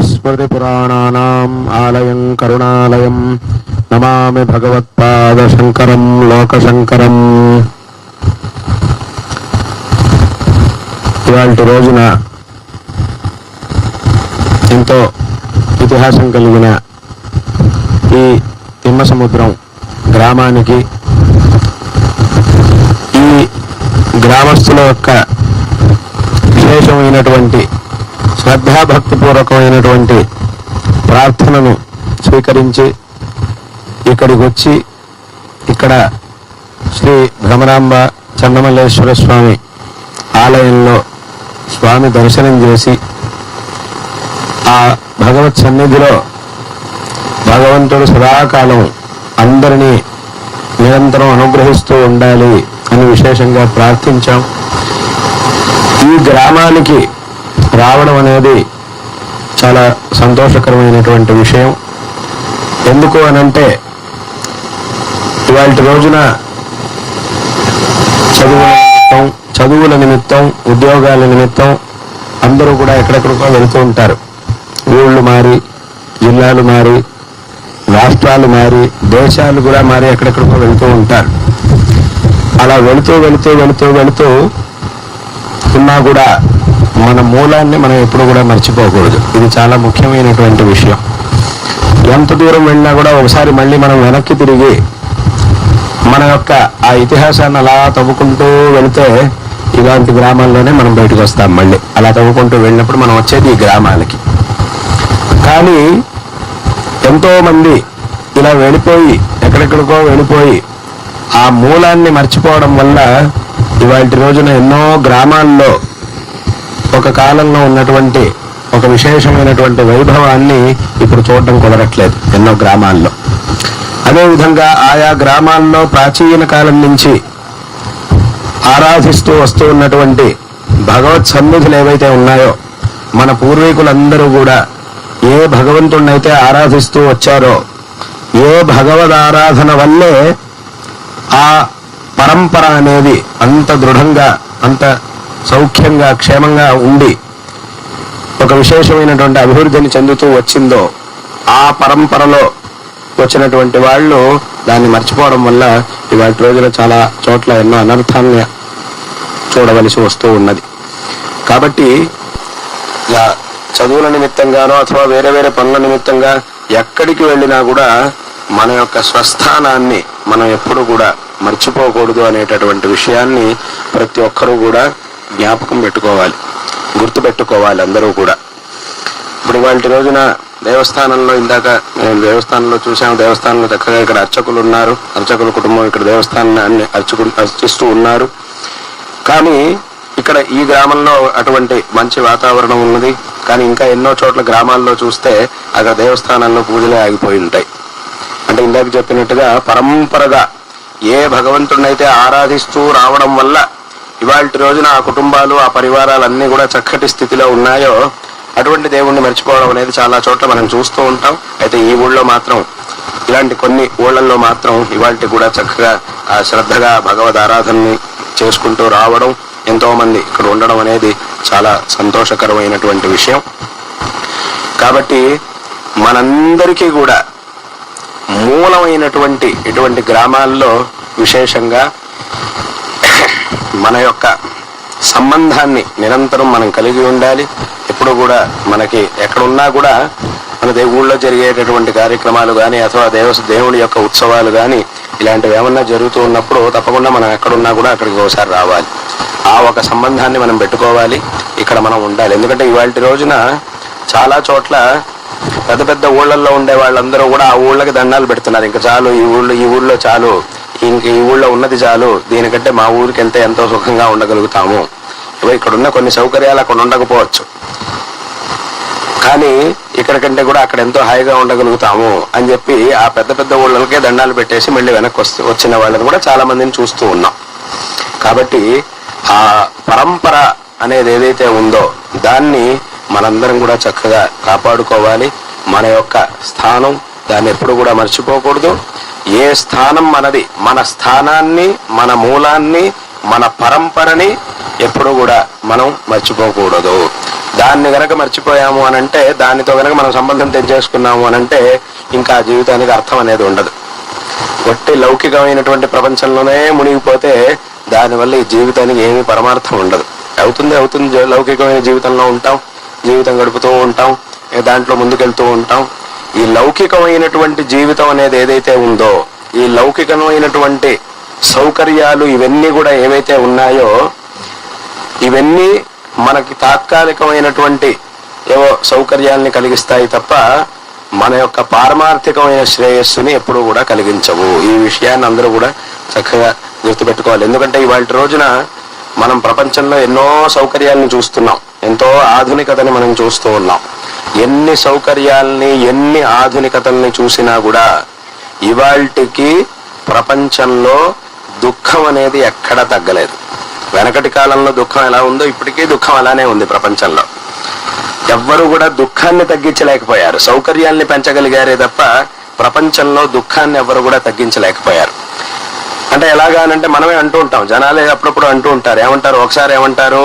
స్మృతిపురాణానాం ఆలయం కరుణాలయం నమామి భగవత్పాదశంకరం లోకశంకరం. ఇవాల్టి రోజున ఎంతో ఇతిహాసం కలిగిన ఈ తిమ్మసముద్రం గ్రామానికి ఈ గ్రామస్తుల యొక్క విశేషమైనటువంటి శ్రద్ధాభక్తిపూర్వకమైనటువంటి ప్రార్థనను స్వీకరించి ఇక్కడికి వచ్చి ఇక్కడ శ్రీ భ్రమరాంబ చన్నమల్లేశ్వర స్వామి ఆలయంలో స్వామి దర్శనం చేసి ఆ భగవత్ సన్నిధిలో భగవంతుడు సదాకాలం అందరినీ నిరంతరం అనుగ్రహిస్తూ ఉండాలి అని విశేషంగా ప్రార్థించాం. ఈ గ్రామానికి రావడం అనేది చాలా సంతోషకరమైనటువంటి విషయం. ఎందుకు అనంటే ఇవాళ రోజున చదువుల నిమిత్తం ఉద్యోగాల నిమిత్తం అందరూ కూడా ఎక్కడెక్కడికో వెళుతూ ఉంటారు. ఊళ్ళు మారి, జిల్లాలు మారి, రాష్ట్రాలు మారి, దేశాలు కూడా మారి ఎక్కడెక్కడికో వెళుతూ ఉంటారు. అలా వెళుతూ వెళుతూ వెళుతూ వెళుతూ ఉన్నా కూడా మన మూలాన్ని మనం ఎప్పుడు కూడా మర్చిపోకూడదు. ఇది చాలా ముఖ్యమైనటువంటి విషయం. ఎంత దూరం వెళ్ళినా కూడా ఒకసారి మళ్ళీ మనం వెనక్కి తిరిగి మన యొక్క ఆ ఇతిహాసాన్ని అలా తవ్వుకుంటూ వెళితే ఇలాంటి గ్రామాల్లోనే మనం బయటకు వస్తాం. మళ్ళీ అలా తవ్వుకుంటూ వెళ్ళినప్పుడు మనం వచ్చేది ఈ గ్రామాలకి. కానీ ఎంతో మంది ఇలా వెళ్ళిపోయి ఎక్కడెక్కడికో వెళ్ళిపోయి ఆ మూలాన్ని మర్చిపోవడం వల్ల ఇవాళ రోజున ఎన్నో గ్రామాల్లో ఒక కాలంలో ఉన్నటువంటి ఒక విశేషమైనటువంటి వైభవాన్ని ఇప్పుడు చూడడం కుదరట్లేదు ఎన్నో గ్రామాల్లో. అదేవిధంగా ఆయా గ్రామాల్లో ప్రాచీన కాలం నుంచి ఆరాధిస్తూ వస్తూ ఉన్నటువంటి భగవత్ సన్నిధులు ఏవైతే ఉన్నాయో, మన పూర్వీకులందరూ కూడా ఏ భగవంతుడినైతే ఆరాధిస్తూ వచ్చారో, ఏ భగవద్ ఆరాధన వల్లే ఆ పరంపర అనేది అంత దృఢంగా, అంత సౌఖ్యంగా, క్షేమంగా ఉండి ఒక విశేషమైనటువంటి అభివృద్ధిని చెందుతూ వచ్చిందో, ఆ పరంపరలో వచ్చినటువంటి వాళ్ళు దాన్ని మర్చిపోవడం వల్ల ఇవాళ రోజుల్లో చాలా చోట్ల ఎన్నో అనర్థాలను చూడవలసి వస్తూ ఉన్నది. కాబట్టి చదువుల నిమిత్తంగానో అథవా వేరే వేరే పనుల నిమిత్తంగా ఎక్కడికి వెళ్ళినా కూడా మన యొక్క స్వస్థానాన్ని మనం ఎప్పుడు కూడా మర్చిపోకూడదు అనేటటువంటి విషయాన్ని ప్రతి ఒక్కరూ కూడా జ్ఞాపకం పెట్టుకోవాలి, గుర్తుపెట్టుకోవాలి అందరూ కూడా. ఇప్పుడు వాటి రోజున దేవస్థానంలో, ఇందాక మేము దేవస్థానంలో చూసాము, దేవస్థానంలో చక్కగా ఇక్కడ అర్చకులు ఉన్నారు, అర్చకుల కుటుంబం ఇక్కడ దేవస్థానాన్ని అర్చిస్తూ ఉన్నారు. కానీ ఇక్కడ ఈ గ్రామంలో అటువంటి మంచి వాతావరణం ఉన్నది. కానీ ఇంకా ఎన్నో చోట్ల గ్రామాల్లో చూస్తే అక్కడ దేవస్థానాల్లో పూజలే ఆగిపోయి ఉంటాయి. అంటే ఇందాక చెప్పినట్టుగా పరంపరగా ఏ భగవంతుడినైతే ఆరాధిస్తూ రావడం వల్ల ఇవాళ రోజున ఆ కుటుంబాలు, ఆ పరివారాలన్నీ కూడా చక్కటి స్థితిలో ఉన్నాయో, అటువంటి దేవుణ్ణి మర్చిపోవడం అనేది చాలా చోట్ల మనం చూస్తూ ఉంటాం. అయితే ఈ ఊళ్ళో మాత్రం, ఇలాంటి కొన్ని ఊళ్ళల్లో మాత్రం ఇవాళ కూడా చక్కగా ఆ శ్రద్ధగా భగవద్ ఆరాధనని చేసుకుంటూ రావడం, ఎంతో మంది ఇక్కడ ఉండడం అనేది చాలా సంతోషకరమైనటువంటి విషయం. కాబట్టి మనందరికీ కూడా మూలమైనటువంటి ఇటువంటి గ్రామాల్లో విశేషంగా మన యొక్క సంబంధాన్ని నిరంతరం మనం కలిగి ఉండాలి. ఎప్పుడు కూడా మనకి ఎక్కడున్నా కూడా మన ఊళ్ళో జరిగేటటువంటి కార్యక్రమాలు కానీ అథవా దేవుడి యొక్క ఉత్సవాలు కానీ ఇలాంటివి ఏమన్నా జరుగుతూ ఉన్నప్పుడు తప్పకుండా మనం ఎక్కడున్నా కూడా అక్కడికి ఒకసారి రావాలి. ఆ ఒక సంబంధాన్ని మనం పెట్టుకోవాలి, ఇక్కడ మనం ఉండాలి. ఎందుకంటే ఇవాళ రోజున చాలా చోట్ల పెద్ద పెద్ద ఊళ్ళల్లో ఉండే వాళ్ళందరూ కూడా ఆ ఊళ్ళకి దండాలు పెడుతున్నారు. ఇంకా చాలు, ఈ ఊళ్ళో చాలు, ఇంక ఈ ఊళ్ళో ఉన్నది చాలు, దీనికంటే మా ఊరికి వెళ్తే ఎంతో సుఖంగా ఉండగలుగుతాము. ఇక్కడున్న కొన్ని సౌకర్యాలు అక్కడ ఉండకపోవచ్చు, కానీ ఇక్కడికంటే కూడా అక్కడ ఎంతో హాయిగా ఉండగలుగుతాము అని చెప్పి ఆ పెద్ద పెద్ద ఊళ్ళకే దండాలు పెట్టేసి మళ్ళీ వెనక్కి వచ్చిన వాళ్ళని కూడా చాలా మందిని చూస్తూ ఉన్నాం. కాబట్టి ఆ పరంపర అనేది ఏదైతే ఉందో దాన్ని మనందరం కూడా చక్కగా కాపాడుకోవాలి. మన యొక్క స్థానం, దాన్ని ఎప్పుడు కూడా మర్చిపోకూడదు. ఏ స్థానం మనది, మన స్థానాన్ని, మన మూలాన్ని, మన పరంపరని ఎప్పుడు కూడా మనం మర్చిపోకూడదు. దాన్ని గనక మర్చిపోయాము అని అంటే, దానితో గనక మనం సంబంధం తెంచేసుకున్నాము అని అంటే ఇంకా ఆ జీవితానికి అర్థం అనేది ఉండదు. ఒట్టి లౌకికమైనటువంటి ప్రపంచంలోనే మునిగిపోతే దానివల్ల ఈ జీవితానికి ఏమీ పరమార్థం ఉండదు. అవుతుంది లౌకికమైన జీవితంలో ఉంటాం, జీవితం గడుపుతూ ఉంటాం, దాంట్లో ముందుకెళ్తూ ఉంటాం. ఈ లౌకికమైనటువంటి జీవితం అనేది ఏదైతే ఉందో, ఈ లౌకికమైనటువంటి సౌకర్యాలు ఇవన్నీ కూడా ఏవైతే ఉన్నాయో, ఇవన్నీ మనకి తాత్కాలికమైనటువంటి ఏవో సౌకర్యాలని కలిగిస్తాయి తప్ప మన యొక్క పారమార్థికమైన శ్రేయస్సుని ఎప్పుడూ కూడా కలిగించవు. ఈ విషయాన్ని అందరూ కూడా చక్కగా గుర్తుపెట్టుకోవాలి. ఎందుకంటే ఇవాళ రోజున మనం ప్రపంచంలో ఎన్నో సౌకర్యాలను చూస్తున్నాం, ఎంతో ఆధునికతని మనం చూస్తూ ఉన్నాం. ఎన్ని సౌకర్యాలని, ఎన్ని ఆధునికతల్ని చూసినా కూడా ఇవాళకి ప్రపంచంలో దుఃఖం అనేది ఎక్కడా తగ్గలేదు. వెనకటి కాలంలో దుఃఖం ఎలా ఉందో ఇప్పటికీ దుఃఖం అలానే ఉంది ప్రపంచంలో. ఎవ్వరూ కూడా దుఃఖాన్ని తగ్గించలేకపోయారు, సౌకర్యాల్ని పెంచగలిగారే తప్ప ప్రపంచంలో దుఃఖాన్ని ఎవ్వరు కూడా తగ్గించలేకపోయారు. అంటే ఎలాగానంటే మనమే అంటూ ఉంటాం, జనాలే అప్పుడప్పుడు అంటూ ఉంటారు. ఏమంటారు, ఒకసారి ఏమంటారు,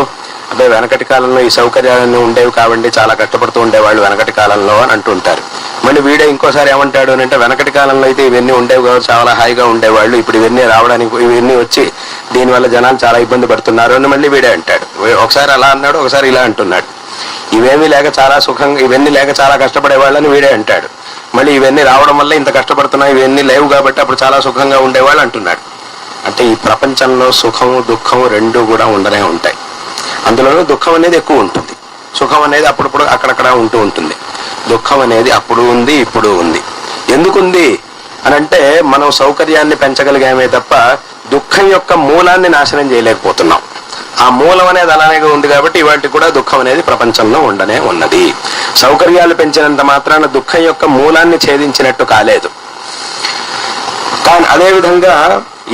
అదే వెనకటి కాలంలో ఈ సౌకర్యాలన్నీ ఉండేవి కాబట్టి చాలా కష్టపడుతూ ఉండేవాళ్ళు వెనకటి కాలంలో అని అంటూ ఉంటారు. మళ్ళీ వీడే ఇంకోసారి ఏమంటాడు అని అంటే, వెనకటి కాలంలో అయితే ఇవన్నీ ఉండేవి కాబట్టి చాలా హాయిగా ఉండేవాళ్ళు, ఇప్పుడు ఇవన్నీ రావడానికి ఇవన్నీ వచ్చి దీనివల్ల జనాలు చాలా ఇబ్బంది పడుతున్నారు అని మళ్ళీ వీడే అంటాడు. ఒకసారి అలా అన్నాడు, ఒకసారి ఇలా అంటున్నాడు. ఇవేమీ లేక చాలా సుఖంగా, ఇవన్నీ లేక చాలా కష్టపడేవాళ్ళని వీడే అంటాడు. మళ్ళీ ఇవన్నీ రావడం వల్ల ఇంత కష్టపడుతున్నాయి, ఇవన్నీ లేవు కాబట్టి అప్పుడు చాలా సుఖంగా ఉండేవాళ్ళు అంటున్నాడు. అంటే ఈ ప్రపంచంలో సుఖము దుఃఖము రెండూ కూడా ఉండనే ఉంటాయి. అందులోనూ దుఃఖం అనేది ఎక్కువ ఉంటుంది, సుఖం అనేది అప్పుడప్పుడు అక్కడక్కడ ఉంటూ ఉంటుంది. దుఃఖం అనేది అప్పుడు ఉంది, ఇప్పుడు ఉంది. ఎందుకుంది అని అంటే, మనం సౌకర్యాన్ని పెంచగలిగామే తప్ప దుఃఖం యొక్క మూలాన్ని నాశనం చేయలేకపోతున్నాం. ఆ మూలం అనేది అలానే ఉంది కాబట్టి ఇవాటికి కూడా దుఃఖం అనేది ప్రపంచంలో ఉండనే ఉన్నది. సౌకర్యాలు పెంచినంత మాత్రాన దుఃఖం యొక్క మూలాన్ని ఛేదించినట్టు కాలేదు. కానీ అదేవిధంగా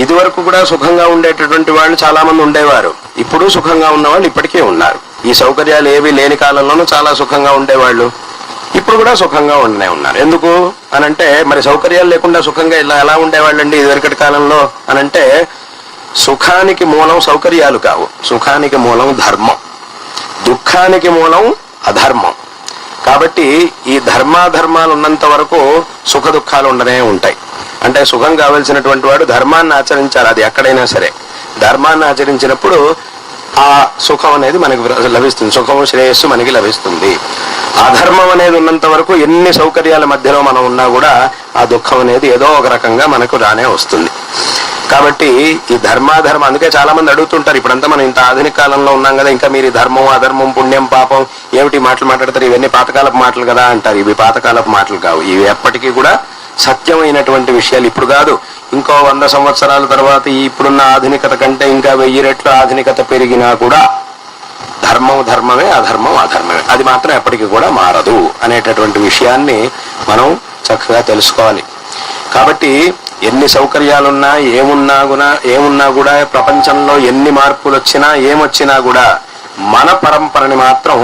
ఇదివరకు కూడా సుఖంగా ఉండేటటువంటి వాళ్ళు చాలా మంది ఉండేవారు, ఇప్పుడు సుఖంగా ఉన్నవాళ్ళు ఇప్పటికీ ఉన్నారు. ఈ సౌకర్యాలు ఏవి లేని కాలంలోనూ చాలా సుఖంగా ఉండేవాళ్ళు, ఇప్పుడు కూడా సుఖంగా ఉండనే ఉన్నారు. ఎందుకు అనంటే, మరి సౌకర్యాలు లేకుండా సుఖంగా ఎలా ఉండేవాళ్ళండి ఇదివరకటి కాలంలో అనంటే, సుఖానికి మూలం సౌకర్యాలు కావు, సుఖానికి మూలం ధర్మం, దుఃఖానికి మూలం అధర్మం. కాబట్టి ఈ ధర్మాధర్మాలు ఉన్నంత వరకు సుఖ దుఃఖాలు ఉండనే ఉంటాయి. అంటే సుఖం కావలసినటువంటి వాడు ధర్మాన్ని ఆచరించాలి, అది ఎక్కడైనా సరే. ధర్మాన్ని ఆచరించినప్పుడు ఆ సుఖం అనేది మనకి లభిస్తుంది, సుఖము శ్రేయస్సు మనకి లభిస్తుంది. అధర్మం అనేది ఉన్నంత వరకు ఎన్ని సౌకర్యాల మధ్యలో మనం ఉన్నా కూడా ఆ దుఃఖం అనేది ఏదో ఒక రకంగా మనకు రానే వస్తుంది. కాబట్టి ఈ ధర్మాధర్మం, అందుకే చాలా మంది అడుగుతుంటారు, ఇప్పుడంతా మనం ఇంత ఆధునిక కాలంలో ఉన్నాం కదా, ఇంకా మీరు ధర్మం అధర్మం పుణ్యం పాపం ఏమిటి మాటలు మాట్లాడతారు, ఇవన్నీ పాతకాలపు మాటలు కదా అంటారు. ఇవి పాతకాలపు మాటలు కావు, ఇవి ఎప్పటికీ కూడా సత్యమైనటువంటి విషయాలు. ఇప్పుడు కాదు, ఇంకో 100 సంవత్సరాల తర్వాత ఇప్పుడున్న ఆధునికత కంటే ఇంకా 1000 రెట్లు ఆధునికత పెరిగినా కూడా ధర్మం ధర్మమే, అధర్మం అధర్మమే, అది మాత్రం ఎప్పటికీ కూడా మారదు అనేటటువంటి విషయాన్ని మనం చక్కగా తెలుసుకోవాలి. కాబట్టి ఎన్ని సౌకర్యాలున్నా ఏమున్నా కూడా ప్రపంచంలో ఎన్ని మార్పులు వచ్చినా ఏమొచ్చినా కూడా మన పరంపరని మాత్రం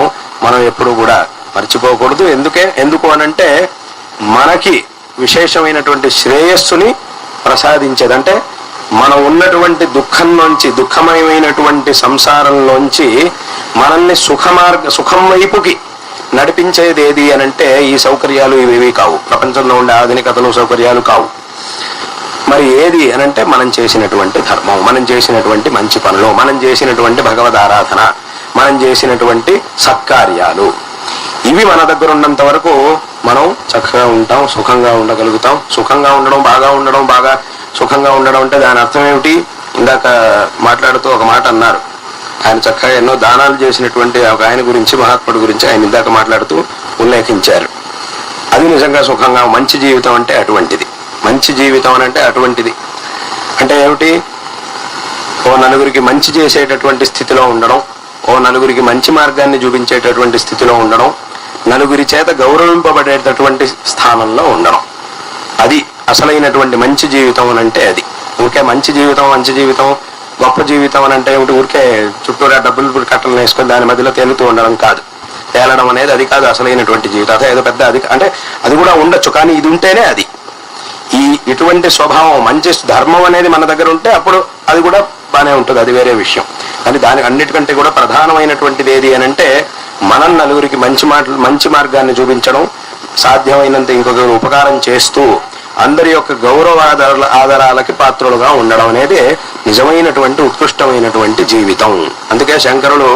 మనం ఎప్పుడూ కూడా మర్చిపోకూడదు. ఎందుకు అనంటే, మనకి విశేషమైనటువంటి శ్రేయస్సుని ప్రసాదించేదంటే, మనం ఉన్నటువంటి దుఃఖమయమైనటువంటి సంసారంలోంచి మనల్ని సుఖం వైపుకి నడిపించేది ఏది అనంటే ఈ సౌకర్యాలు ఇవేవి కావు, ప్రపంచంలో ఉండే ఆధునికతలు సౌకర్యాలు కావు. మరి ఏది అనంటే మనం చేసినటువంటి ధర్మం, మనం చేసినటువంటి మంచి పనులు, మనం చేసినటువంటి భగవద్ ఆరాధన, మనం చేసినటువంటి సత్కార్యాలు, ఇవి మన దగ్గర ఉన్నంత వరకు మనం చక్కగా ఉంటాం, సుఖంగా ఉండగలుగుతాం. సుఖంగా ఉండడం, బాగా సుఖంగా ఉండడం అంటే దాని అర్థం ఏమిటి? ఇందాక మాట్లాడుతూ ఒక మాట అన్నారు, ఆయన చక్కగా ఎన్నో దానాలు చేసినటువంటి ఒక ఆయన గురించి, మహాత్ముడి గురించి ఆయన ఇందాక మాట్లాడుతూ ఉల్లేఖించారు. అది నిజంగా సుఖంగా, మంచి జీవితం అంటే అటువంటిది. మంచి జీవితం అని అంటే అటువంటిది అంటే ఏమిటి? ఓ నలుగురికి మంచి చేసేటటువంటి స్థితిలో ఉండడం, ఓ నలుగురికి మంచి మార్గాన్ని చూపించేటటువంటి స్థితిలో ఉండడం, నలుగురి చేత గౌరవింపబడేటటువంటి స్థానంలో ఉండడం, అది అసలైనటువంటి మంచి జీవితం అని అంటే. అది ఊరికే మంచి జీవితం గొప్ప జీవితం అని అంటే ఏమిటి? ఊరికే చుట్టూరా డబ్బులు కట్టలు వేసుకొని దాని మధ్యలో తేలుతూ ఉండడం కాదు. తేలడం అనేది అది కాదు అసలైనటువంటి జీవితం. అదే ఏదో పెద్ద అది అంటే అది కూడా ఉండొచ్చు, కానీ ఇది ఉంటేనే అది. ఇటువంటి స్వభావం, మంచి ధర్మం అనేది మన దగ్గర ఉంటే అప్పుడు అది కూడా బాగానే ఉంటుంది, అది వేరే విషయం. కానీ దాని అన్నిటికంటే కూడా ప్రధానమైనటువంటిది ఏది అని అంటే మనం నలుగురికి మంచి మార్గాన్ని చూపించడం, సాధ్యమైనంత ఇంకొకరు ఉపకారం చేస్తూ అందరి యొక్క గౌరవ ఆదరాలకి పాత్రులుగా ఉండడం అనేది నిజమైనటువంటి ఉత్కృష్టమైనటువంటి జీవితం. అందుకే శంకరులు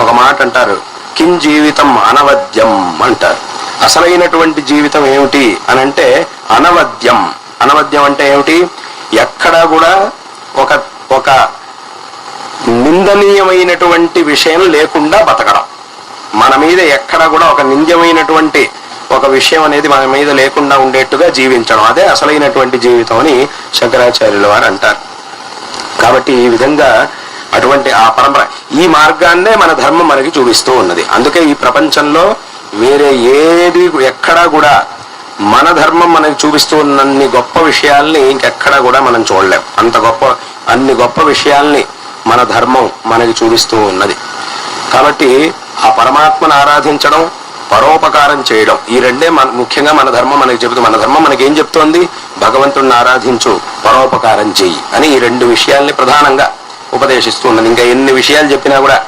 ఒక మాట అంటారు, కిం జీవితం అనవద్యం అంటారు. అసలైనటువంటి జీవితం ఏమిటి అని అంటే అనవద్యం. అనవద్యం అంటే ఏమిటి? ఎక్కడా కూడా ఒక నిందనీయమైనటువంటి విషయం లేకుండా బతకడం. మన మీద ఎక్కడ కూడా ఒక నింద్యమైనటువంటి ఒక విషయం అనేది మన మీద లేకుండా ఉండేట్టుగా జీవించడం, అదే అసలైనటువంటి జీవితం అని శంకరాచార్యుల వారు అంటారు. కాబట్టి ఈ విధంగా అటువంటి ఆ పరంపర, ఈ మార్గాన్నే మన ధర్మం మనకి చూపిస్తూ ఉన్నది. అందుకే ఈ ప్రపంచంలో వేరే ఏది ఎక్కడా కూడా మన ధర్మం మనకి చూపిస్తూ ఉన్నన్ని గొప్ప విషయాల్ని ఇంకెక్కడా కూడా మనం చూడలేం. అన్ని గొప్ప విషయాల్ని మన ధర్మం మనకి చూపిస్తూ ఉన్నది. కాబట్టి ఆ పరమాత్మను ఆరాధించడం, పరోపకారం చేయడం, ఈ రెండే ముఖ్యంగా మన ధర్మం మనకి చెబుతుంది. మన ధర్మం మనకి ఏం చెప్తోంది? భగవంతుడిని ఆరాధించు, పరోపకారం చెయ్యి అని ఈ రెండు విషయాల్ని ప్రధానంగా ఉపదేశిస్తూ ఉన్నది. ఇంకా ఎన్ని విషయాలు చెప్పినా కూడా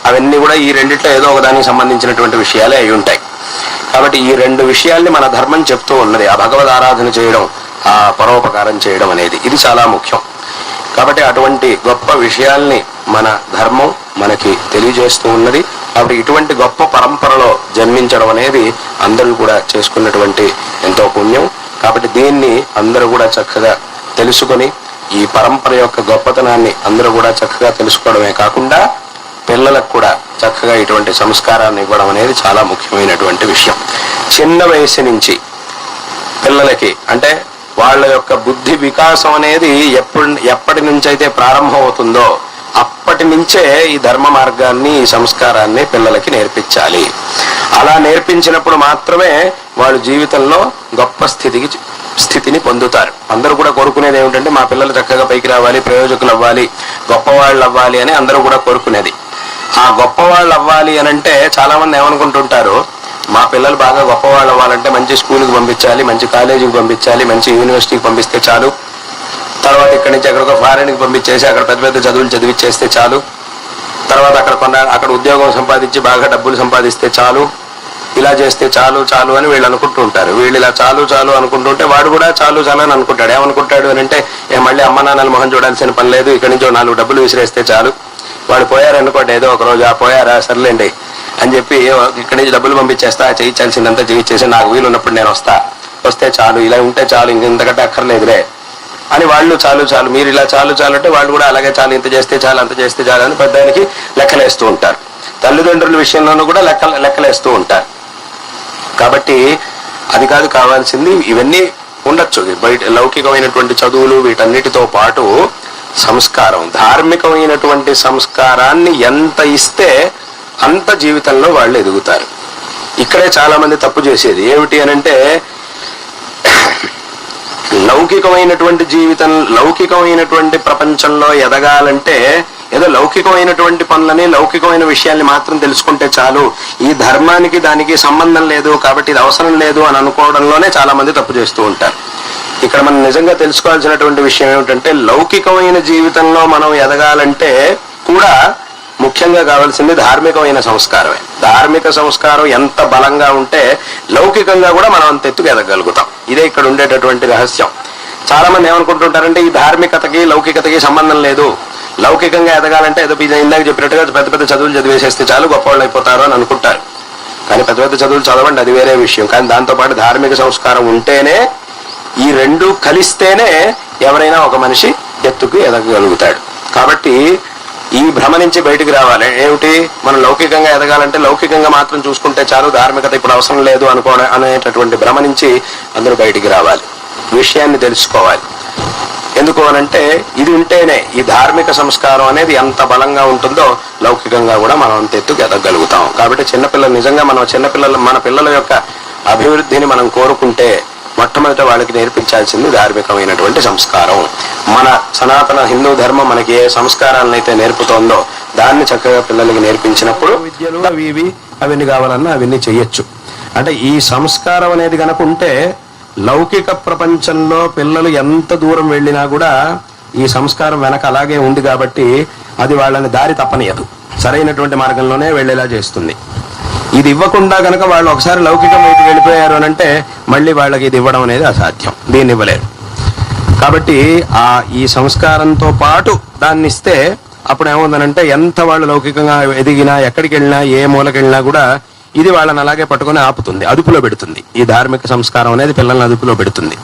అవన్నీ కూడా ఈ రెండిట్లో ఏదో ఒకదానికి సంబంధించినటువంటి విషయాలే అయి ఉంటాయి. కాబట్టి ఈ రెండు విషయాల్ని మన ధర్మం చెప్తూ ఉన్నది. ఆ భగవద్ ఆరాధన చేయడం, ఆ పరోపకారం చేయడం అనేది ఇది చాలా ముఖ్యం. కాబట్టి అటువంటి గొప్ప విషయాల్ని మన ధర్మం మనకి తెలియజేస్తూ ఉన్నది. కాబట్టి ఇటువంటి గొప్ప పరంపరలో జన్మించడం అనేది అందరూ కూడా చేసుకున్నటువంటి ఎంతో పుణ్యం. కాబట్టి దీన్ని అందరూ కూడా చక్కగా తెలుసుకొని ఈ పరంపర యొక్క గొప్పతనాన్ని అందరూ కూడా చక్కగా తెలుసుకోవడమే కాకుండా పిల్లలకు కూడా చక్కగా ఇటువంటి సంస్కారాన్ని ఇవ్వడం అనేది చాలా ముఖ్యమైనటువంటి విషయం. చిన్న వయసు నుంచి పిల్లలకి అంటే వాళ్ళ యొక్క బుద్ధి వికాసం అనేది ఎప్పటి నుంచి అయితే ప్రారంభం అవుతుందో అప్పటి నుంచే ఈ ధర్మ మార్గాన్ని, ఈ సంస్కారాన్ని పిల్లలకి నేర్పించాలి. అలా నేర్పించినప్పుడు మాత్రమే వాళ్ళు జీవితంలో గొప్ప స్థితిని పొందుతారు. అందరూ కూడా కోరుకునేది ఏమిటంటే మా పిల్లలు చక్కగా పైకి రావాలి, ప్రయోజకులు అవ్వాలి, గొప్పవాళ్ళు అవ్వాలి అని అందరూ కూడా కోరుకునేది. ఆ గొప్పవాళ్ళు అవ్వాలి అని అంటే చాలా మంది ఏమనుకుంటుంటారు, మా పిల్లలు బాగా గొప్పవాళ్ళు అవ్వాలంటే మంచి స్కూల్కి పంపించాలి, మంచి కాలేజీకి పంపించాలి, మంచి యూనివర్సిటీకి పంపిస్తే చాలు, తర్వాత ఇక్కడి నుంచి అక్కడ ఫారెన్కి పంపించేసి అక్కడ పెద్ద పెద్ద చదువులు చదివిచ్చేస్తే చాలు, తర్వాత అక్కడ ఉద్యోగం సంపాదించి బాగా డబ్బులు సంపాదిస్తే చాలు, ఇలా చేస్తే చాలు చాలు అని వీళ్ళు అనుకుంటూ ఉంటారు. వీళ్ళు ఇలా చాలు చాలు అనుకుంటుంటే వాడు కూడా చాలు చాలు అని అనుకుంటాడు. ఏమనుకుంటాడు అని అంటే మళ్ళీ అమ్మ నాన్నల మొహం చూడాల్సిన పని లేదు, ఇక్కడి నుంచి 4 డబ్బులు విసిరేస్తే చాలు, వాడు పోయారనుకోండి ఏదో ఒక రోజు, ఆ పోయారా సర్లేండి అని చెప్పి ఇక్కడి నుంచి డబ్బులు పంపించేస్తా, చేయించాల్సిందంతా చేయించేసి నాకు వీలు ఉన్నప్పుడు నేను వస్తే చాలు, ఇలా ఉంటే చాలు, ఇంతకంటే అక్కర్లేదురే అని వాళ్ళు చాలు చాలు, మీరు ఇలా చాలు చాలు అంటే వాళ్ళు కూడా అలాగే చాలు, ఇంత చేస్తే చాలు, అంత చేస్తే చాలు అని పెద్దానికి లెక్కలేస్తూ ఉంటారు. తల్లిదండ్రుల విషయంలోనూ కూడా లెక్కలేస్తూ ఉంటారు. కాబట్టి అది కాదు కావాల్సింది. ఇవన్నీ ఉండొచ్చు, బయట లౌకికమైనటువంటి చదువులు, వీటన్నిటితో పాటు సంస్కారం, ధార్మికమైనటువంటి సంస్కారాన్ని ఎంత ఇస్తే అంత జీవితంలో వాళ్ళు ఎదుగుతారు. ఇక్కడే చాలా మంది తప్పు చేసేది ఏమిటి అని అంటే, లౌకికమైనటువంటి ప్రపంచంలో ఎదగాలంటే ఏదో లౌకికమైనటువంటి పనులని, లౌకికమైన విషయాల్ని మాత్రం తెలుసుకుంటే చాలు, ఈ ధర్మానికి దానికి సంబంధం లేదు కాబట్టి ఇది అవసరం లేదు అని అనుకోవడంలోనే చాలా మంది తప్పు చేస్తూ ఉంటారు. ఇక్కడ మనం నిజంగా తెలుసుకోవాల్సినటువంటి విషయం ఏమిటంటే, లౌకికమైన జీవితంలో మనం ఎదగాలంటే కూడా ముఖ్యంగా కావాల్సింది ధార్మికమైన సంస్కారమే. ధార్మిక సంస్కారం ఎంత బలంగా ఉంటే లౌకికంగా కూడా మనం అంత ఎత్తుకు ఎదగలుగుతాం. ఇదే ఇక్కడ ఉండేటటువంటి రహస్యం. చాలా మంది ఏమనుకుంటుంటారంటే ఈ ధార్మికతకి లౌకికతకి సంబంధం లేదు, లౌకికంగా ఎదగాలంటే ఏదో ఇందాక చెప్పినట్టుగా పెద్ద పెద్ద చదువులు చదివేసేస్తే చాలు గొప్పవాళ్ళు అయిపోతారు అని అనుకుంటారు. కానీ పెద్ద పెద్ద చదువులు చదవండి, అది వేరే విషయం. కానీ దాంతోపాటు ధార్మిక సంస్కారం ఉంటేనే, ఈ రెండు కలిస్తేనే ఎవరైనా ఒక మనిషి ఎత్తుకు ఎదగలుగుతాడు. కాబట్టి ఈ భ్రమ నుంచి బయటికి రావాలి. ఏమిటి, మనం లౌకికంగా ఎదగాలంటే లౌకికంగా మాత్రం చూసుకుంటే చాలు, ధార్మికత ఇప్పుడు అవసరం లేదు అనేటటువంటి భ్రమ నుంచి అందరూ బయటికి రావాలి, విషయాన్ని తెలుసుకోవాలి. ఎందుకు అనంటే ఇది ఉంటేనే ఈ ధార్మిక సంస్కారం అనేది ఎంత బలంగా ఉంటుందో లౌకికంగా కూడా మనం అంత ఎత్తుకు ఎదగలుగుతాం. కాబట్టి చిన్నపిల్లలు నిజంగా మన పిల్లల యొక్క అభివృద్ధిని మనం కోరుకుంటే మొట్టమొదట వాళ్ళకి నేర్పించాల్సింది ధార్మికమైనటువంటి సంస్కారం. మన సనాతన హిందూ ధర్మం మనకి ఏ సంస్కారాలను అయితే నేర్పుతోందో దాన్ని చక్కగా పిల్లలకి నేర్పించినప్పుడు విద్యలు అవన్నీ కావాలన్నా అవన్నీ చెయ్యొచ్చు. అంటే ఈ సంస్కారం అనేది కనుక ఉంటే లౌకిక ప్రపంచంలో పిల్లలు ఎంత దూరం వెళ్ళినా కూడా ఈ సంస్కారం వెనక అలాగే ఉంది కాబట్టి అది వాళ్ళని దారి తప్పనియదు, సరైనటువంటి మార్గంలోనే వెళ్ళేలా చేస్తుంది. ఇది ఇవ్వకుండా కనుక వాళ్ళు ఒకసారి లౌకికం వైపు వెళ్ళిపోయారు అని అంటే మళ్ళీ వాళ్ళకి ఇది ఇవ్వడం అనేది అసాధ్యం, దీన్ని ఇవ్వలేరు. కాబట్టి ఈ సంస్కారంతో పాటు దాన్ని ఇస్తే అప్పుడు ఏముందనంటే ఎంత వాళ్ళు లౌకికంగా ఎదిగినా, ఎక్కడికి వెళ్ళినా, ఏ మూలకి వెళ్ళినా కూడా ఇది వాళ్ళని అలాగే పట్టుకొని ఆపుతుంది, అదుపులో పెడుతుంది. ఈ ధార్మిక సంస్కారం అనేది పిల్లల్ని అదుపులో పెడుతుంది.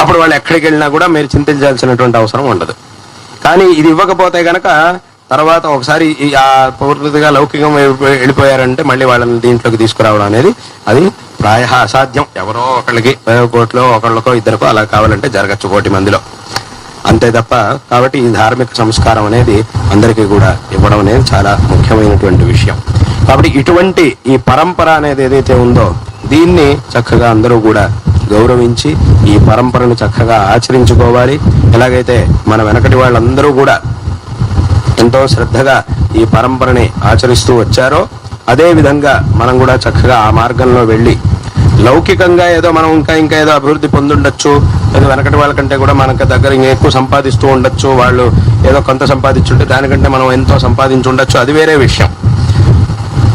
అప్పుడు వాళ్ళు ఎక్కడికి వెళ్ళినా కూడా మీరు చింతించాల్సినటువంటి అవసరం ఉండదు. కానీ ఇది ఇవ్వకపోతే గనక తర్వాత ఒకసారి ఆ పూర్తిగా లౌకికం వెళ్ళిపోయారంటే మళ్ళీ వాళ్ళని దీంట్లోకి తీసుకురావడం అనేది అది ప్రాయ అసాధ్యం. ఎవరో ఒకళ్ళకి 10 కోట్లో ఒకళ్ళకో ఇద్దరికో అలా కావాలంటే జరగచ్చు 1 కోటి మందిలో, అంతే తప్ప. కాబట్టి ఈ ధార్మిక సంస్కారం అనేది అందరికీ కూడా ఇవ్వడం అనేది చాలా ముఖ్యమైనటువంటి విషయం. కాబట్టి ఇటువంటి ఈ పరంపర అనేది ఏదైతే ఉందో దీన్ని చక్కగా అందరూ కూడా గౌరవించి ఈ పరంపరను చక్కగా ఆచరించుకోవాలి. ఎలాగైతే మన వెనకటి వాళ్ళందరూ కూడా ఎంతో శ్రద్ధగా ఈ పరంపరని ఆచరిస్తూ వచ్చారో అదే విధంగా మనం కూడా చక్కగా ఆ మార్గంలో వెళ్ళి లౌకికంగా ఏదో మనం ఇంకా ఏదో అభివృద్ధి పొందుండొచ్చు, ఏదో వెనకటి వాళ్ళకంటే కూడా మనకు దగ్గర ఇంకా ఎక్కువ సంపాదిస్తూ ఉండొచ్చు, వాళ్ళు ఏదో కొంత సంపాదించుంటే దానికంటే మనం ఎంతో సంపాదించి ఉండొచ్చు, అది వేరే విషయం.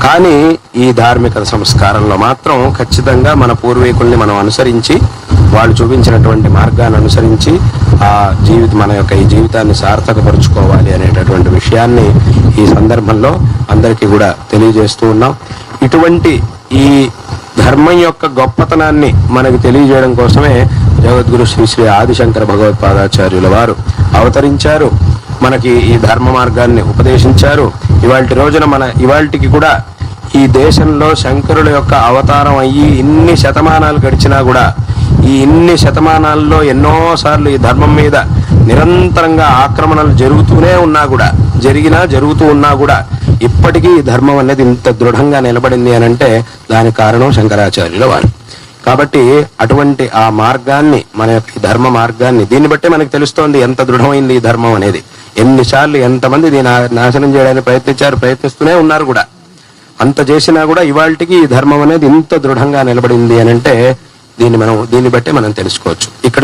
కానీ ఈ ధార్మిక సంస్కారంలో మాత్రం ఖచ్చితంగా మన పూర్వీకుల్ని మనం అనుసరించి వాళ్ళు చూపించినటువంటి మార్గాన్ని అనుసరించి మన యొక్క ఈ జీవితాన్ని సార్థకపరుచుకోవాలి అనేటటువంటి విషయాన్ని ఈ సందర్భంలో అందరికీ కూడా తెలియజేస్తూ ఉన్నాం. ఇటువంటి ఈ ధర్మం యొక్క గొప్పతనాన్ని మనకి తెలియజేయడం కోసమే జగద్గురు శ్రీ శ్రీ ఆదిశంకర భగవత్పాదాచార్యుల వారు అవతరించారు, మనకి ఈ ధర్మ మార్గాన్ని ఉపదేశించారు. ఇవాల్టి రోజున ఇవాల్టికి కూడా ఈ దేశంలో శంకరుల యొక్క అవతారం అయ్యి ఇన్ని శతమానాలు గడిచినా కూడా ఈ ఇన్ని శతమానాల్లో ఎన్నోసార్లు ఈ ధర్మం మీద నిరంతరంగా ఆక్రమణలు జరుగుతూ ఉన్నా కూడా ఇప్పటికీ ఈ ధర్మం అనేది ఇంత దృఢంగా నిలబడింది అని అంటే దానికి కారణం శంకరాచార్యుల వారు. కాబట్టి అటువంటి ఆ మార్గాన్ని, మన యొక్క ధర్మ మార్గాన్ని, దీన్ని బట్టే మనకు తెలుస్తోంది ఎంత దృఢమైంది ఈ ధర్మం అనేది. ఎన్నిసార్లు ఎంతమంది దీన్ని నాశనం చేయడానికి ప్రయత్నిస్తూనే ఉన్నారు కూడా. అంత చేసినా కూడా ఇవాళకి ఈ ధర్మం అనేది ఇంత దృఢంగా నిలబడింది అని అంటే దీన్ని బట్టే మనం తెలుసుకోవచ్చు. ఇక్కడ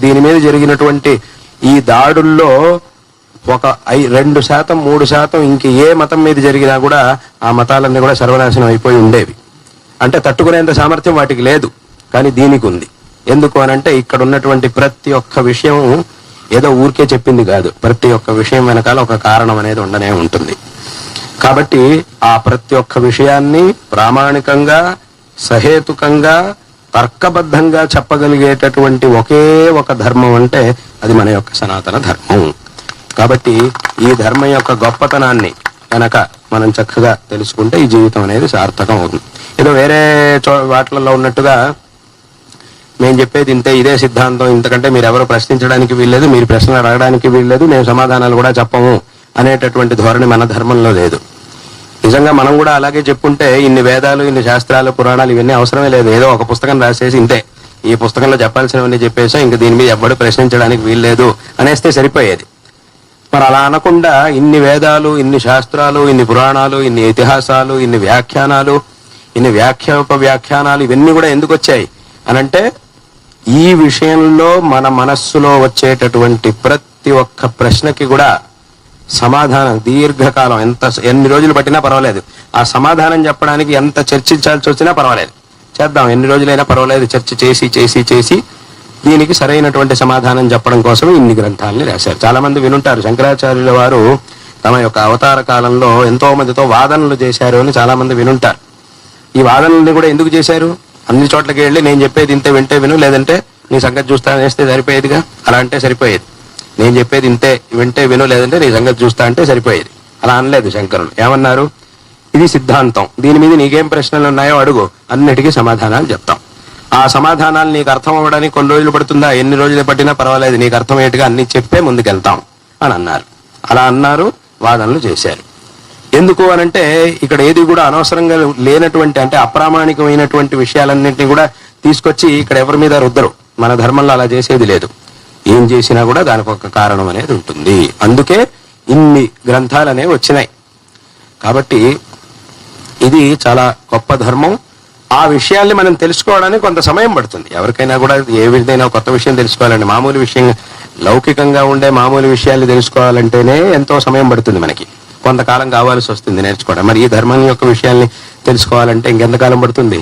దీని మీద జరిగినటువంటి ఈ దాడుల్లో ఒక 2%, 3% ఇంక ఏ మతం మీద జరిగినా కూడా ఆ మతాలన్నీ కూడా సర్వనాశనం అయిపోయి ఉండేవి. అంటే తట్టుకునేంత సామర్థ్యం వాటికి లేదు, కానీ దీనికి ఉంది. ఎందుకు అనంటే ఇక్కడ ఉన్నటువంటి ప్రతి ఒక్క విషయం ఏదో ఊరికే చెప్పింది కాదు, ప్రతి ఒక్క విషయం వెనకాల ఒక కారణం అనేది ఉండనే ఉంటుంది. కాబట్టి ఆ ప్రతి ఒక్క విషయాన్ని ప్రామాణికంగా, సహేతుకంగా, తర్కబద్ధంగా చెప్పగలిగేటటువంటి ఒకే ఒక ధర్మం అంటే అది మన యొక్క సనాతన ధర్మం. కాబట్టి ఈ ధర్మం యొక్క గొప్పతనాన్ని కనుక మనం చక్కగా తెలుసుకుంటే ఈ జీవితం అనేది సార్థకం అవుతుంది. ఏదో వేరే వాటిలలో ఉన్నట్టుగా మేము చెప్పేది ఇంతే, ఇదే సిద్ధాంతం, ఇంతకంటే మీరు ఎవరు ప్రశ్నించడానికి వీల్లేదు, మీరు ప్రశ్నలు అడగడానికి వీల్లేదు, మేము సమాధానాలు కూడా చెప్పము అనేటటువంటి ధోరణి మన ధర్మంలో లేదు. నిజంగా మనం కూడా అలాగే చెప్పుంటే ఇన్ని వేదాలు, ఇన్ని శాస్త్రాలు, పురాణాలు ఇవన్నీ అవసరమే లేదు. ఏదో ఒక పుస్తకం రాసేసి ఇంతే, ఈ పుస్తకంలో చెప్పాల్సినవన్నీ చెప్పేసా, ఇంక దీని మీద ఎవరు ప్రశ్నించడానికి వీల్లేదు అనేస్తే సరిపోయేది. మరి అలా అనకుండా ఇన్ని వేదాలు, ఇన్ని శాస్త్రాలు, ఇన్ని పురాణాలు, ఇన్ని ఇతిహాసాలు, ఇన్ని వ్యాఖ్యానాలు, ఇన్ని వ్యాఖ్యానాలు ఇవన్నీ కూడా ఎందుకు వచ్చాయి అనంటే ఈ విషయంలో మన మనస్సులో వచ్చేటటువంటి ప్రతి ఒక్క ప్రశ్నకి కూడా సమాధానం దీర్ఘకాలం ఎన్ని రోజులు పట్టినా పర్వాలేదు, ఆ సమాధానం చెప్పడానికి ఎంత చర్చించాల్సి వచ్చినా పర్వాలేదు, చేద్దాం, ఎన్ని రోజులైనా పర్వాలేదు, చర్చ చేసి దీనికి సరైనటువంటి సమాధానం చెప్పడం కోసం ఇన్ని గ్రంథాలని రాశారు. చాలా మంది వినుంటారు, శంకరాచార్యుల వారు తమ యొక్క అవతార కాలంలో ఎంతో మందితో వాదనలు చేశారు అని చాలా మంది వినుంటారు. ఈ వాదనల్ని కూడా ఎందుకు చేశారు? అన్ని చోట్లకి వెళ్ళి నేను చెప్పేది ఇంతే, వింటే విను, లేదంటే నీ సంగతి చూస్తా అనేస్తే సరిపోయేదిగా. అలా అంటే సరిపోయేది. నేను చెప్పేది ఇంతే, వింటే విను, లేదంటే నీ సంగతి చూస్తా అంటే సరిపోయేది. అలా అనలేదు శంకరులు. ఏమన్నారు? ఇది సిద్ధాంతం, దీని మీద నీకేం ప్రశ్నలు ఉన్నాయో అడుగు, అన్నిటికీ సమాధానాలు చెప్తాం. ఆ సమాధానాలు నీకు అర్థం అవ్వడానికి కొన్ని రోజులు పడుతుందా, ఎన్ని రోజులు పట్టినా పర్వాలేదు, నీకు అర్థమయ్యేట్టుగా అన్ని చెప్పే ముందుకెళ్తాం అని అన్నారు. అలా అన్నారు, వాదనలు చేశారు. ఎందుకు అనంటే ఇక్కడ ఏది కూడా అనవసరంగా లేనటువంటి, అంటే అప్రామాణికమైనటువంటి విషయాలన్నింటినీ కూడా తీసుకొచ్చి ఇక్కడ ఎవరి మీద రుద్దరు. మన ధర్మంలో అలా చేసేది లేదు. ఏం చేసినా కూడా దానికి ఒక కారణం అనేది ఉంటుంది. అందుకే ఇన్ని గ్రంథాలు అనేవి వచ్చినాయి. కాబట్టి ఇది చాలా గొప్ప ధర్మం. ఆ విషయాల్ని మనం తెలుసుకోవడానికి కొంత సమయం పడుతుంది. ఎవరికైనా కూడా ఏ విధంగా కొత్త విషయం తెలుసుకోవాలంటే, మామూలు విషయం, లౌకికంగా ఉండే మామూలు విషయాలు తెలుసుకోవాలంటేనే ఎంతో సమయం పడుతుంది మనకి. కొంతకాలం కావాల్సి వస్తుంది నేర్చుకోవడం. మరి ఈ ధర్మం యొక్క విషయాల్ని తెలుసుకోవాలంటే ఇంకెంతకాలం పడుతుంది?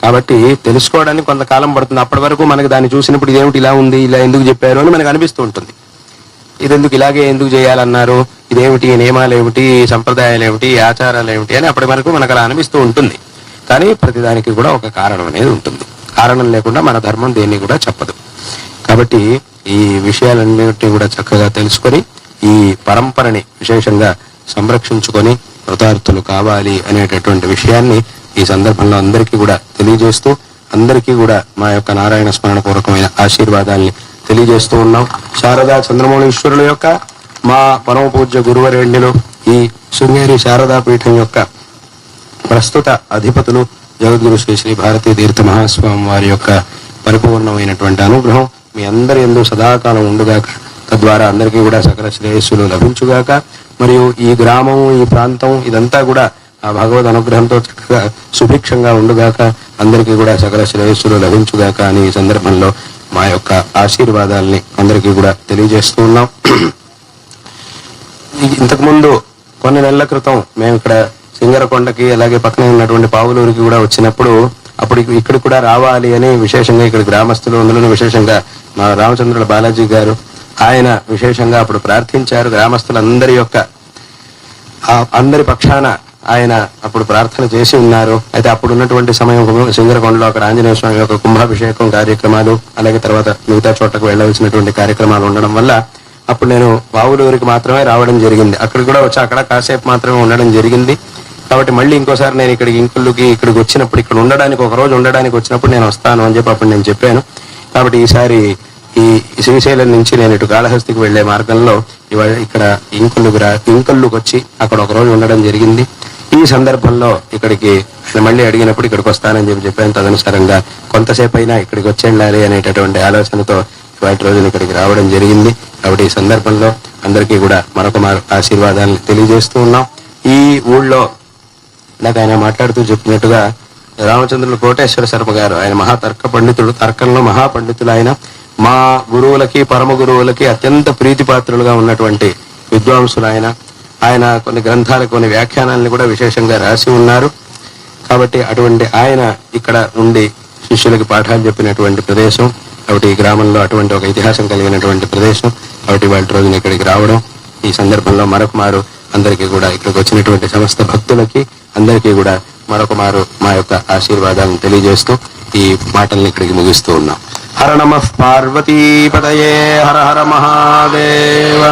కాబట్టి తెలుసుకోవడానికి కొంతకాలం పడుతుంది. అప్పటి వరకు మనకు దాన్ని చూసినప్పుడు ఇదేమిటి ఇలా ఉంది, ఇలా ఎందుకు చెప్పారు అని మనకు అనిపిస్తూ ఉంటుంది. ఇదెందుకు ఇలాగే ఎందుకు చేయాలన్నారు, ఇదేమిటి, నియమాలు ఏమిటి, సంప్రదాయాలు ఏమిటి, ఆచారాలు ఏమిటి అని అప్పటి వరకు మనకు అలా అనిపిస్తూ ఉంటుంది. కానీ ప్రతిదానికి కూడా ఒక కారణం అనేది ఉంటుంది. కారణం లేకుండా మన ధర్మం దేన్ని కూడా చెప్పదు. కాబట్టి ఈ విషయాలన్నింటినీ కూడా చక్కగా తెలుసుకొని ఈ పరంపరని విశేషంగా సంరక్షించుకొని కృతార్థులు కావాలి అనేటటువంటి విషయాన్ని ఈ సందర్భంలో అందరికీ కూడా తెలియజేస్తూ, అందరికీ కూడా మా యొక్క నారాయణ స్మరణ పూర్వకమైన ఆశీర్వాదాల్ని తెలియజేస్తూ ఉన్నాం. శారదా చంద్రమౌళీశ్వరుల యొక్క మా పరమ పూజ్య గురువరేణ్యులు ఈ శృంగేరి శారదా పీఠం యొక్క ప్రస్తుత అధిపతులు జగద్గురు శ్రీ శ్రీ భారతీ తీర్థ మహాస్వామి వారి యొక్క పరిపూర్ణమైనటువంటి అనుగ్రహం మీ అందరి యందు సదాకాలం ఉండుగాక. తద్వారా అందరికీ కూడా సకల శ్రేయస్సులు లభించుగాక. మరియు ఈ గ్రామం, ఈ ప్రాంతం ఇదంతా కూడా ఆ భగవద్ అనుగ్రహంతో చక్కగా సుభిక్షంగా ఉండుగాక. అందరికీ కూడా సకల శ్రేయస్సులు లభించుగాక అని ఈ సందర్భంలో మా యొక్క ఆశీర్వాదాలని అందరికీ కూడా తెలియజేస్తూ ఉన్నాం. ఇంతకుముందు కొన్ని నెలల క్రితం మేము ఇక్కడ సింగరకొండకి అలాగే పక్కనే ఉన్నటువంటి పావులూరికి కూడా వచ్చినప్పుడు అప్పుడు ఇక్కడ కూడా రావాలి అని విశేషంగా ఇక్కడ గ్రామస్తులు, అందులోనూ విశేషంగా మా రామచంద్రుల బాలాజీ గారు ఆయన విశేషంగా అప్పుడు ప్రార్థించారు. గ్రామస్తులందరి యొక్క అందరి పక్షాన ఆయన అప్పుడు ప్రార్థన చేసి ఉన్నారు. అయితే అప్పుడు ఉన్నటువంటి సమయం సింగరకొండలో అక్కడ ఆంజనేయ స్వామి యొక్క కుంభాభిషేకం కార్యక్రమాలు, అలాగే తర్వాత మిగతా చోటకు వెళ్ళవలసినటువంటి కార్యక్రమాలు ఉండడం వల్ల అప్పుడు నేను పావులూరికి మాత్రమే రావడం జరిగింది. అక్కడికి కూడా వచ్చి అక్కడ కాసేపు మాత్రమే ఉండడం జరిగింది. కాబట్టి మళ్ళీ ఇంకోసారి నేను ఇక్కడికి వచ్చినప్పుడు, ఇక్కడ ఉండడానికి ఒక రోజు ఉండడానికి వచ్చినప్పుడు నేను వస్తాను అని చెప్పి అప్పుడు నేను చెప్పాను. కాబట్టి ఈసారి ఈ శ్రీశైలం నుంచి నేను ఇటు కాళహస్తికి వెళ్లే మార్గంలో ఇవాళ ఇక్కడ ఇంకొల్లుకి వచ్చి అక్కడ ఒక రోజు ఉండడం జరిగింది. ఈ సందర్భంలో ఇక్కడికి మళ్ళీ అడిగినప్పుడు ఇక్కడికి వస్తానని చెప్పాను. తదనుసారంగా కొంతసేపు అయినా ఇక్కడికి వచ్చి వెళ్ళాలి అనేటటువంటి ఆలోచనతో వాటి రోజున ఇక్కడికి రావడం జరిగింది. కాబట్టి ఈ సందర్భంలో అందరికీ కూడా మరొక ఆశీర్వాదాలను తెలియజేస్తూ ఉన్నాం. ఈ ఊళ్ళో నాకు ఆయన మాట్లాడుతూ చెప్పినట్టుగా రామచంద్రులు కోటేశ్వర శర్మ గారు, ఆయన మహాతర్క పండితుడు, తర్కంలో మహాపండితులు. ఆయన మా గురువులకి, పరమ గురువులకి అత్యంత ప్రీతిపాత్రులుగా ఉన్నటువంటి విద్వాంసులు. ఆయన కొన్ని గ్రంథాలు, కొన్ని వ్యాఖ్యానాలను కూడా విశేషంగా రాసి ఉన్నారు. కాబట్టి అటువంటి ఆయన ఇక్కడ ఉండి శిష్యులకి పాఠాలు చెప్పినటువంటి ప్రదేశం. కాబట్టి ఈ గ్రామంలో అటువంటి ఒక ఇతిహాసం కలిగినటువంటి ప్రదేశం. కాబట్టి వాళ్ళ రోజున ఇక్కడికి రావడం, ఈ సందర్భంలో మరొక మారు అందరికీ కూడా ఇక్కడికి వచ్చినటువంటి సమస్త భక్తులకి అందరికీ కూడా మరొక మారు మా యొక్క ఆశీర్వాదాలను తెలియజేస్తూ ఈ మాటల్ని ఇక్కడికి ముగిస్తూ ఉన్నాం. హర నమః పార్వతీపతయే, హర హర మహాదేవ.